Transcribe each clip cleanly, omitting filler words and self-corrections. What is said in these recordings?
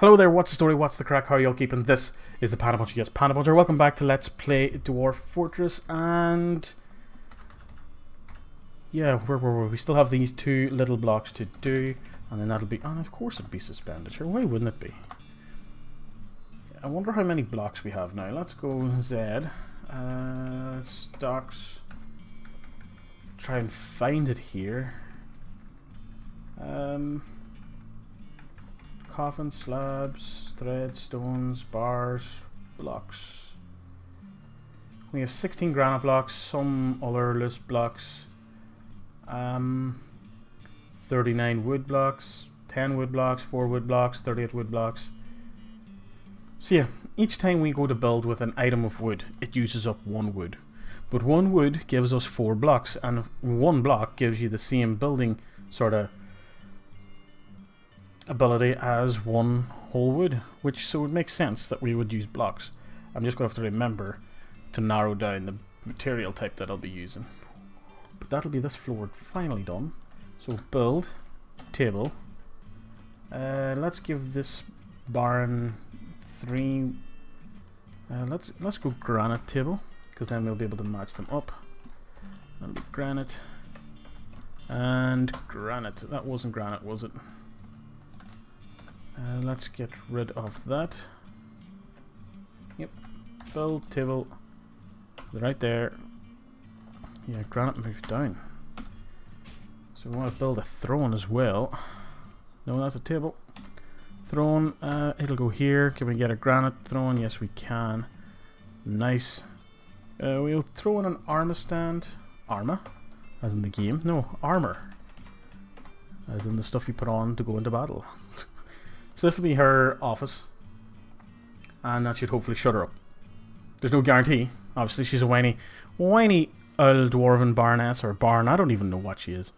Hello there, what's the story, what's the crack, how are y'all keeping? This is the ThePandaPuncher, yes, ThePandaPuncher. Welcome back to Let's Play Dwarf Fortress, and... yeah, where were we? We still have these two little blocks to do, and then that'll be... and of course it'll be suspended, sure, why wouldn't it be? I wonder how many blocks we have now. Let's go Z. Stocks. Try and find it here. Coffin, slabs, thread, stones, bars, blocks. We have 16 granite blocks, some other loose blocks, 39 wood blocks, 10 wood blocks, 4 wood blocks, 38 wood blocks. So yeah, each time we go to build with an item of wood, it uses up 1 wood. But 1 wood gives us 4 blocks, and 1 block gives you the same building sort of ability as 1 whole wood, which so it makes sense that we would use blocks. I'm just going to have to remember to narrow down the material type that I'll be using. But that'll be this floor finally done. So build, table. Let's give this barn 3. Let's go granite table, because then we'll be able to match them up. That'll be granite and granite. That wasn't granite, was it? Let's get rid of that. Yep. Build table. Right there. Yeah, granite moved down. So we want to build a throne as well. No, that's a table. Throne. It'll go here. Can we get a granite throne? Yes, we can. Nice. We'll throw in an armor stand. Armor? As in the game? No, armor. As in the stuff you put on to go into battle. So this will be her office, and that should hopefully shut her up. There's no guarantee. Obviously, she's a whiny old dwarven baroness, or barn. I don't even know what she is.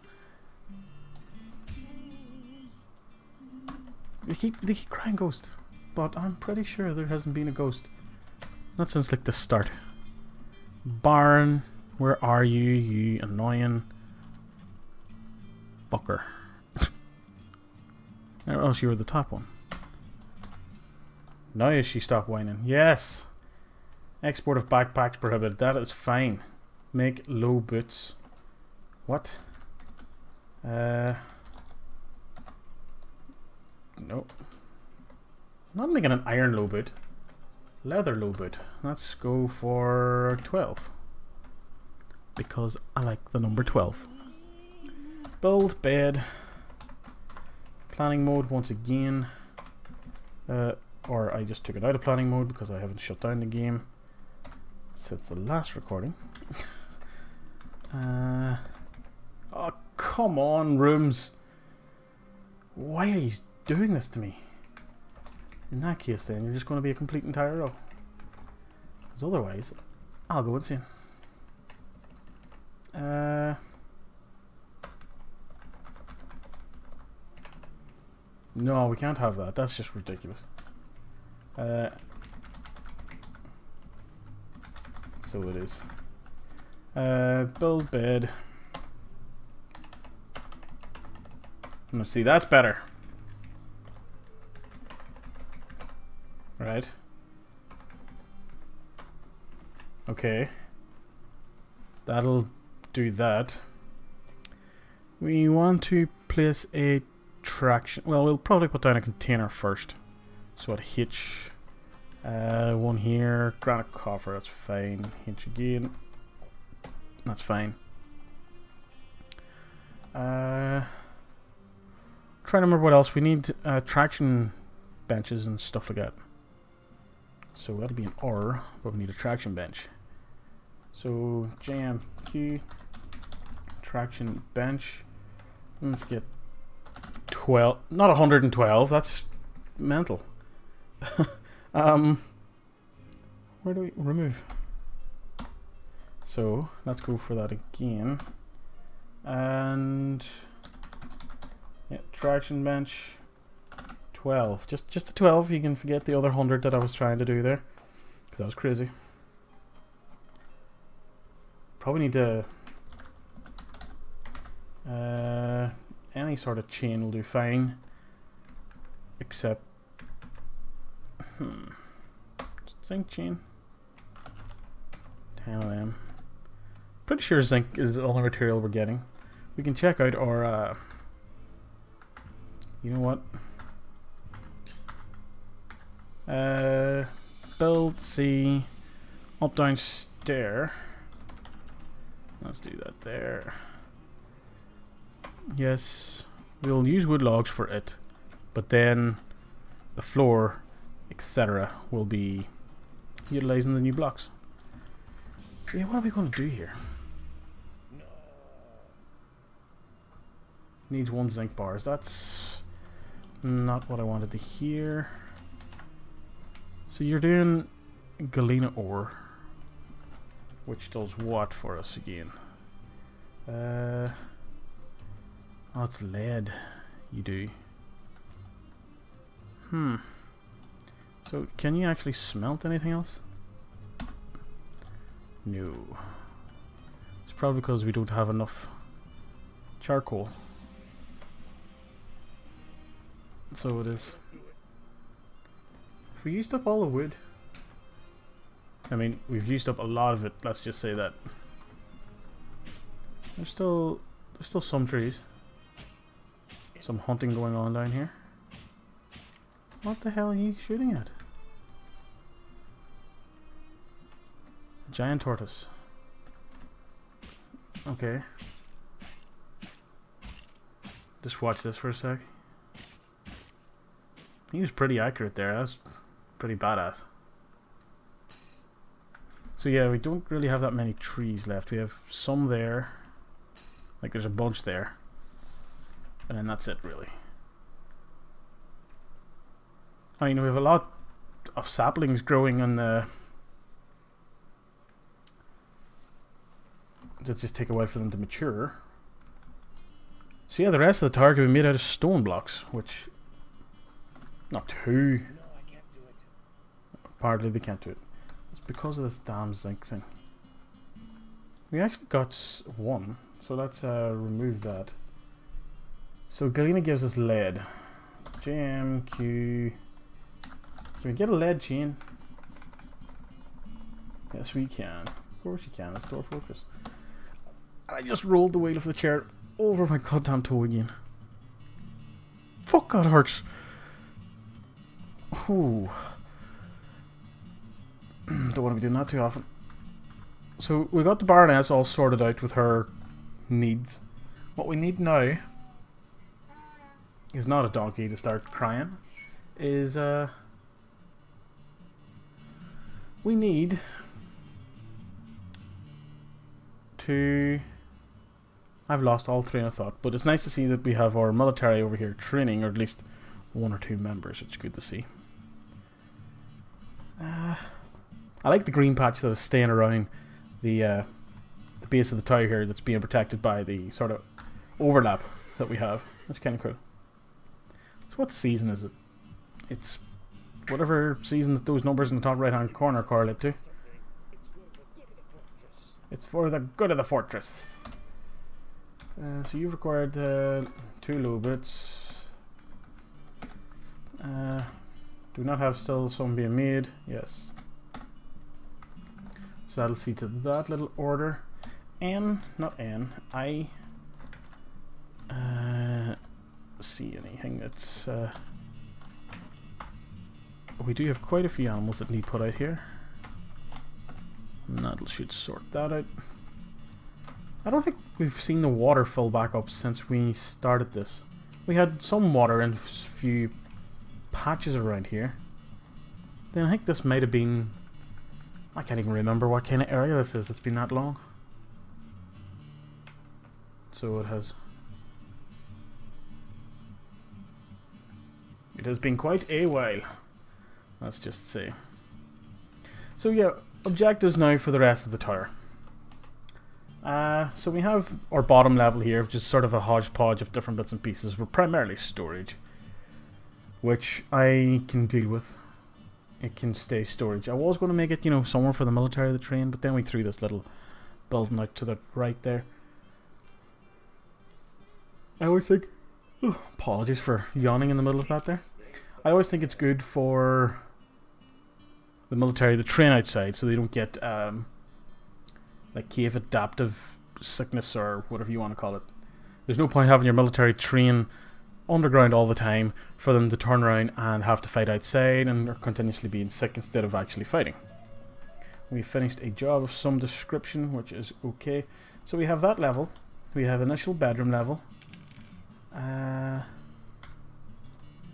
They keep crying ghost, but I'm pretty sure there hasn't been a ghost. Not since like the start. Barn, where are you, you annoying fucker? Oh, you were the top one. Now she stopped whining. Yes! Export of backpacks prohibited. That is fine. Make low boots. What? No. Not making an iron low boot. Leather low boot. Let's go for 12. Because I like the number 12. Build bed. Planning mode once again, or I just took it out of planning mode because I haven't shut down the game since the last recording. Oh, come on, rooms! Why are you doing this to me? In that case then, you're just going to be a complete entire row. Because otherwise, I'll go insane. No, we can't have that. That's just ridiculous. So it is. Build bed. Let's see, that's better. Right. Okay. That'll do that. We want to place a traction. Well, we'll probably put down a container first. So a hitch. One here. Granite coffer, that's fine. Hitch again. That's fine. Trying to remember what else. We need traction benches and stuff like that. So that'll be an R, but we need a traction bench. So JMQ traction bench. Let's get 12, not 112, that's mental. Where do we remove? So let's go for that again. And yeah, traction bench 12. Just the 12, you can forget the other 100 that I was trying to do there. Because that was crazy. Probably need to any sort of chain will do fine, except Zinc chain. 10 of them. Pretty sure zinc is the only material we're getting. We can check out our, you know what? Build, C, up, down, stair. Let's do that there. Yes, we'll use wood logs for it, but then the floor, etc., will be utilizing the new blocks. So yeah, what are we going to do here? Needs 1 zinc bars. That's not what I wanted to hear. So you're doing galena ore, which does what for us again? Oh, it's lead. You do. So can you actually smelt anything else? No. It's probably because we don't have enough charcoal. So it is. If we used up all the wood, I mean, we've used up a lot of it. Let's just say that. There's still some trees. Some hunting going on down here. What the hell are you shooting at? A giant tortoise. Okay. Just watch this for a sec. He was pretty accurate there. That's pretty badass. So yeah, we don't really have that many trees left. We have some there. Like there's a bunch there. And then that's it really. I mean, we have a lot of saplings growing on the... Let's just take a while for them to mature. So yeah, the rest of the tower can be made out of stone blocks, which... Not too... No, I can't do it. Partly they can't do it. It's because of this damn zinc thing. We actually got 1, so let's remove that. So galena gives us lead. JMQ... Can we get a lead chain? Yes, we can. Of course you can. It's Dwarf Fortress. I just rolled the wheel of the chair over my goddamn toe again. Fuck, that hurts. Oh. Don't want to be doing that too often. So we got the Baroness all sorted out with her needs. What we need now is not a donkey to start crying. Is we need to... I've lost all train of thought, but it's nice to see that we have our military over here training, or at least 1 or 2 members, which is good to see. I like the green patch that is staying around the base of the tower here that's being protected by the sort of overlap that we have. That's kind of cool. So what season is it? It's whatever season that those numbers in the top right hand corner correlate to. It's for the good of the fortress. So you've required 2 low bits. Do not have still some being made. Yes. So that'll see to that little order. N, not N, I see anything that's... we do have quite a few animals that need put out here. And that should sort that out. I don't think we've seen the water fill back up since we started this. We had some water in a few patches around here. Then I think this might have been... I can't even remember what kind of area this is. It's been that long. So it has... It has been quite a while. Let's just say. So yeah, objectives now for the rest of the tower. So we have our bottom level here, which is sort of a hodgepodge of different bits and pieces. We're primarily storage, which I can deal with. It can stay storage. I was going to make it, you know, somewhere for the military to train, but then we threw this little building out to the right there. I always think... Oh, apologies for yawning in the middle of that there. I always think it's good for the military to train outside so they don't get like cave adaptive sickness or whatever you want to call it. There's no point having your military train underground all the time for them to turn around and have to fight outside and are continuously being sick instead of actually fighting. We finished a job of some description, which is okay. So we have that level. We have initial bedroom level. You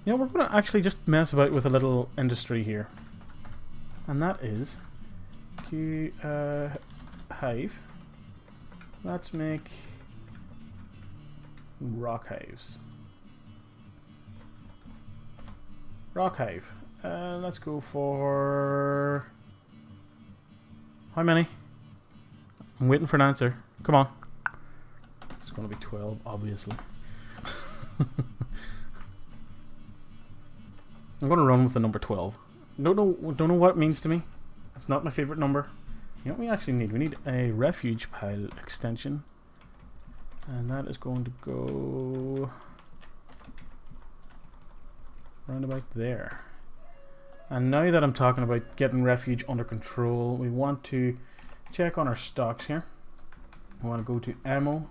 know, we're going to actually just mess about with a little industry here. And that is hive. Let's make rock hives. Rock hive. Let's go for... how many? I'm waiting for an answer. Come on. It's going to be 12, obviously. I'm going to run with the number 12. Don't know what it means to me. It's not my favorite number. You know what we actually need? We need a refuge pile extension. And that is going to go... round about there. And now that I'm talking about getting refuge under control, we want to check on our stocks here. We want to go to ammo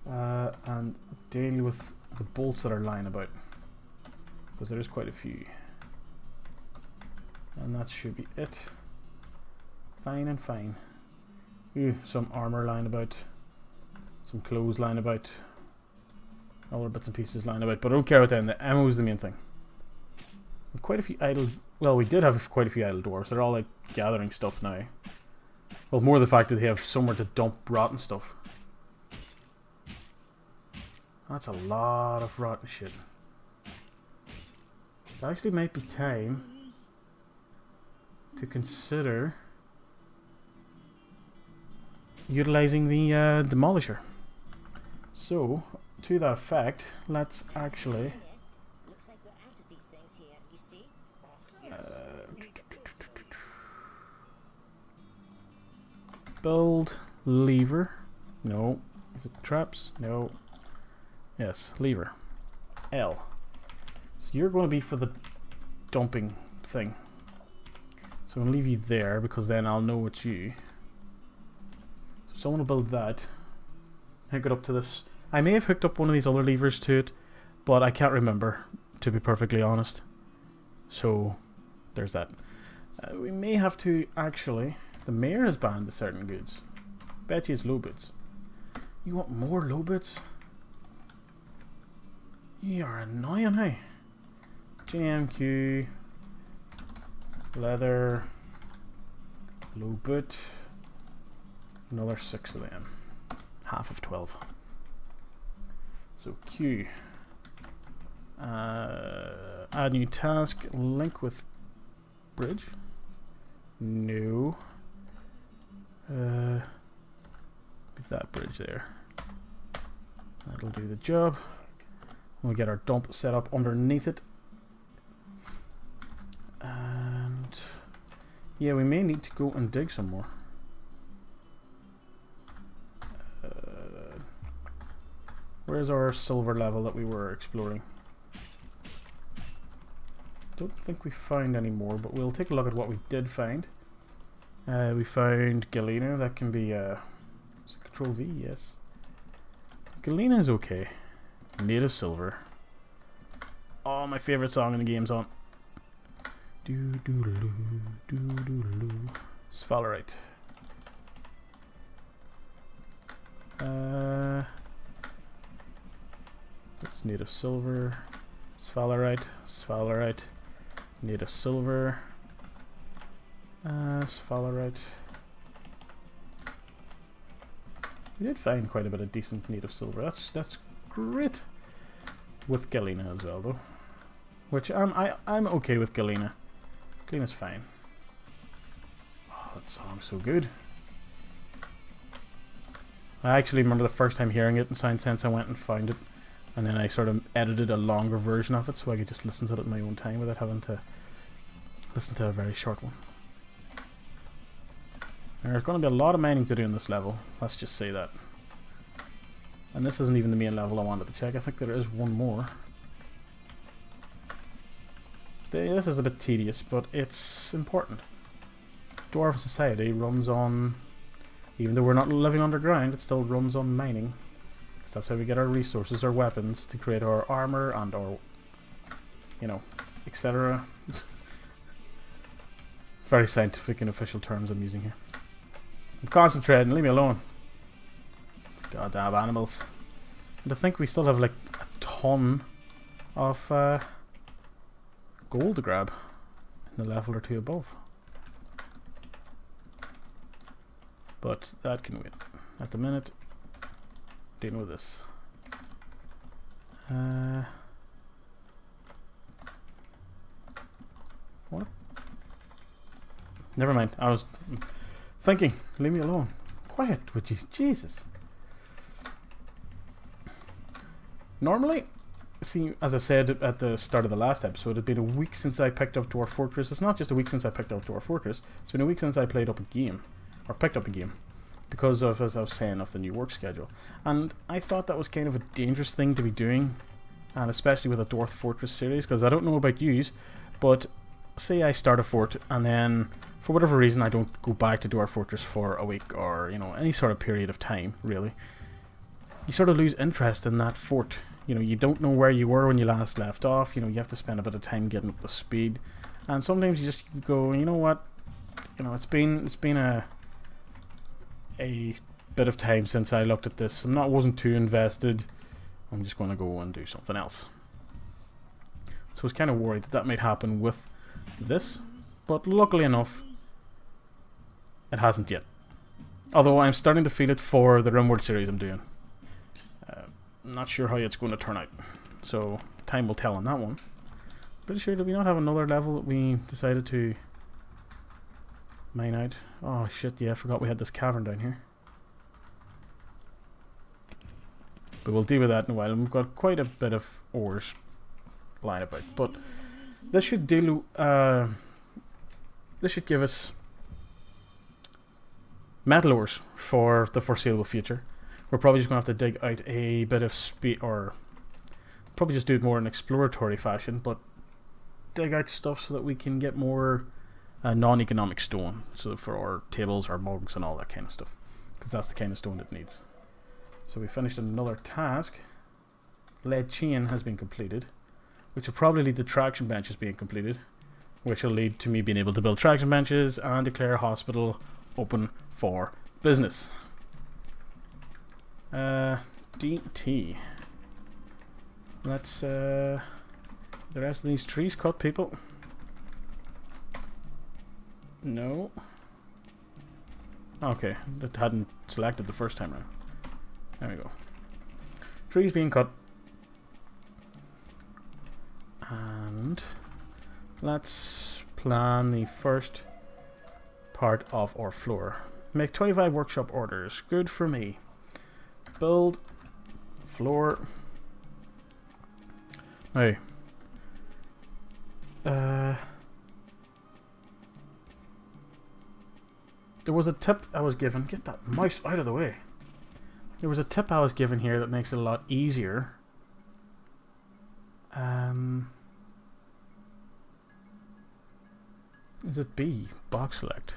and deal with the bolts that are lying about, because there is quite a few. And that should be it. Fine and fine. Ooh, some armor lying about, some clothes lying about, other bits and pieces lying about, but I don't care about them. The ammo is the main thing. Quite a few idle... well, we did have quite a few idle dwarves. They're all like gathering stuff now. Well, more the fact that they have somewhere to dump rotten stuff. That's a lot of rotten shit. It actually might be time to consider utilizing the demolisher. So, to that effect, let's actually... build lever. No. Is it traps? No. Yes, lever. L. So you're going to be for the dumping thing. So I'm going to leave you there because then I'll know it's you. So someone will build that. Hook it up to this. I may have hooked up one of these other levers to it, but I can't remember, to be perfectly honest. So there's that. We may have to actually... the mayor has banned the certain goods. Bet you it's low bits. You want more low bits? You are annoying, hey? JMQ, leather, low bit, another 6 of them. Half of 12. So Q. Add new task, link with bridge. No. With that bridge there. That'll do the job. We'll get our dump set up underneath it. And yeah, we may need to go and dig some more. Where's our silver level that we were exploring? Don't think we found any more, but we'll take a look at what we did find. We found Galena. That can be is it Control V? Yes. Galena is okay. Native silver. Oh, my favorite song in the game's on. Do do do do do do. Sphalerite. That's native silver. Sphalerite. Sphalerite. Native silver. Sphalerite. We did find quite a bit of decent native silver. That's great. With Galena as well, though. Which I'm okay with Galena. Galena's fine. Oh, that song's so good. I actually remember the first time hearing it in Sound Sense. I went and found it, and then I sort of edited a longer version of it so I could just listen to it at my own time without having to listen to a very short one. There's going to be a lot of mining to do in this level, let's just say that. And this isn't even the main level I wanted to check. I think there is one more. This is a bit tedious, but it's important. Dwarf society runs on, even though we're not living underground, it still runs on mining. Because that's how we get our resources, our weapons, to create our armor and our, you know, etc. Very scientific and official terms I'm using here. I'm concentrating, leave me alone. Goddamn animals. And I think we still have like a ton of gold to grab in the level or two above. But that can wait. At the minute, dealing with this. What? Never mind. I was thinking. Leave me alone. Quiet, would you? Jesus. Normally, see, as I said at the start of the last episode, it'd been a week since I picked up Dwarf Fortress. It's not just a week since I picked up Dwarf Fortress. It's been a week since I played up a game. Or picked up a game. Because of, as I was saying, of the new work schedule. And I thought that was kind of a dangerous thing to be doing. And especially with a Dwarf Fortress series. Because I don't know about yous, but say I start a fort and then for whatever reason I don't go back to Dwarf Fortress for a week or, you know, any sort of period of time, really. You sort of lose interest in that fort. You know, you don't know where you were when you last left off. You know, you have to spend a bit of time getting up to speed. And sometimes you just go, you know what? You know, it's been a bit of time since I looked at this. Wasn't too invested. I'm just going to go and do something else. So I was kind of worried that that might happen with this, but luckily enough, it hasn't yet. Although I'm starting to feel it for the RimWorld series I'm doing. I'm not sure how it's going to turn out, so time will tell on that one. Pretty sure did we not have another level that we decided to mine out? Oh shit, yeah, I forgot we had this cavern down here. But we'll deal with that in a while. We've got quite a bit of ores lying about, but this should deal. This should give us metal ores for the foreseeable future. We're probably just going to have to dig out a bit of speed, or probably just do it more in exploratory fashion, but dig out stuff so that we can get more non-economic stone, so for our tables, our mugs, and all that kind of stuff, because that's the kind of stone it needs. So we finished another task. Lead chain has been completed, which will probably lead to traction benches being completed, which will lead to me being able to build traction benches and declare a hospital open for business. DT. Let's the rest of these trees cut, people. No. Okay, that hadn't selected the first time round. There we go. Trees being cut. And let's plan the first part of our floor. Make 25 workshop orders. Good for me. Build floor. Now, there was a tip I was given. Get that mouse out of the way. There was a tip I was given here that makes it a lot easier. Is it B? Box select.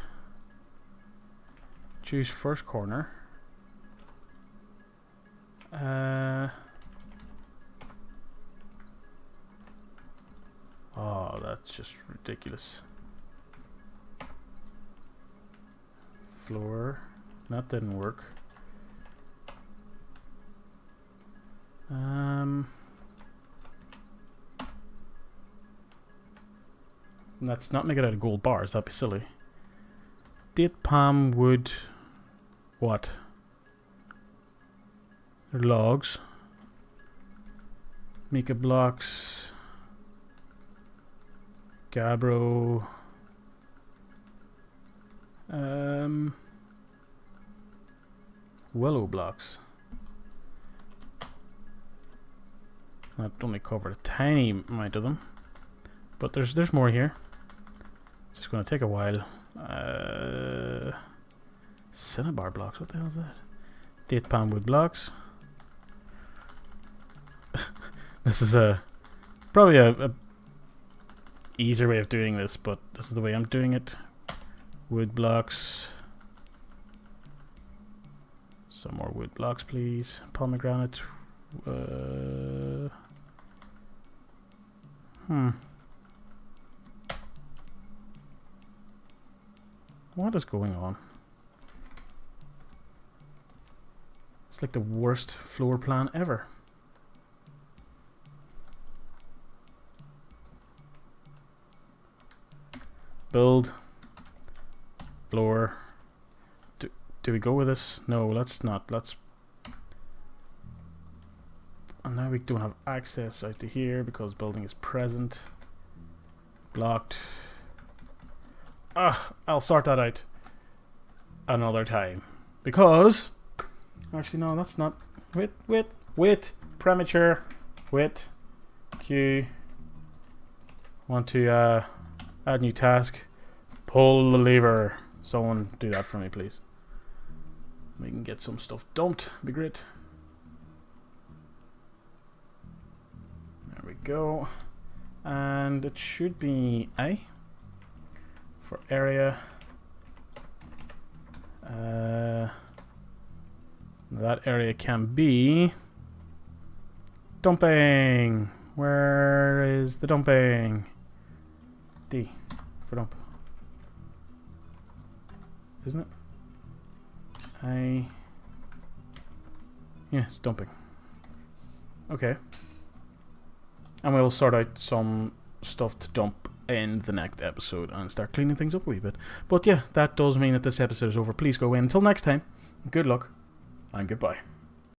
Choose first corner. Oh, that's just ridiculous. Floor. That didn't work. Let's not make it out of gold bars, that'd be silly. Date palm wood. What? They're logs. Mica blocks. Gabbro. Willow blocks. That only covered a tiny amount of them, but there's more here. It's just going to take a while. Cinnabar blocks. What the hell is that? Date palm wood blocks. This is probably a easier way of doing this, but this is the way I'm doing it. Wood blocks. Some more wood blocks, please. Pomegranate. What is going on? It's like the worst floor plan ever. Build. Floor. Do we go with this? No, let's not. Let's. And now we don't have access out to here because building is present. Blocked. I'll sort that out another time. Because actually no, that's not. Wait. Premature. Wait. Q. Want to add new task. Pull the lever. Someone do that for me, please. We can get some stuff dumped. Be great. There we go. And it should be A for area. That area can be dumping. Where is the dumping? D for dump. Isn't it? Yes, dumping. Okay. And we'll sort out some stuff to dump in the next episode and start cleaning things up a wee bit. But yeah, that does mean that this episode is over. Please go in. Until next time, good luck and goodbye.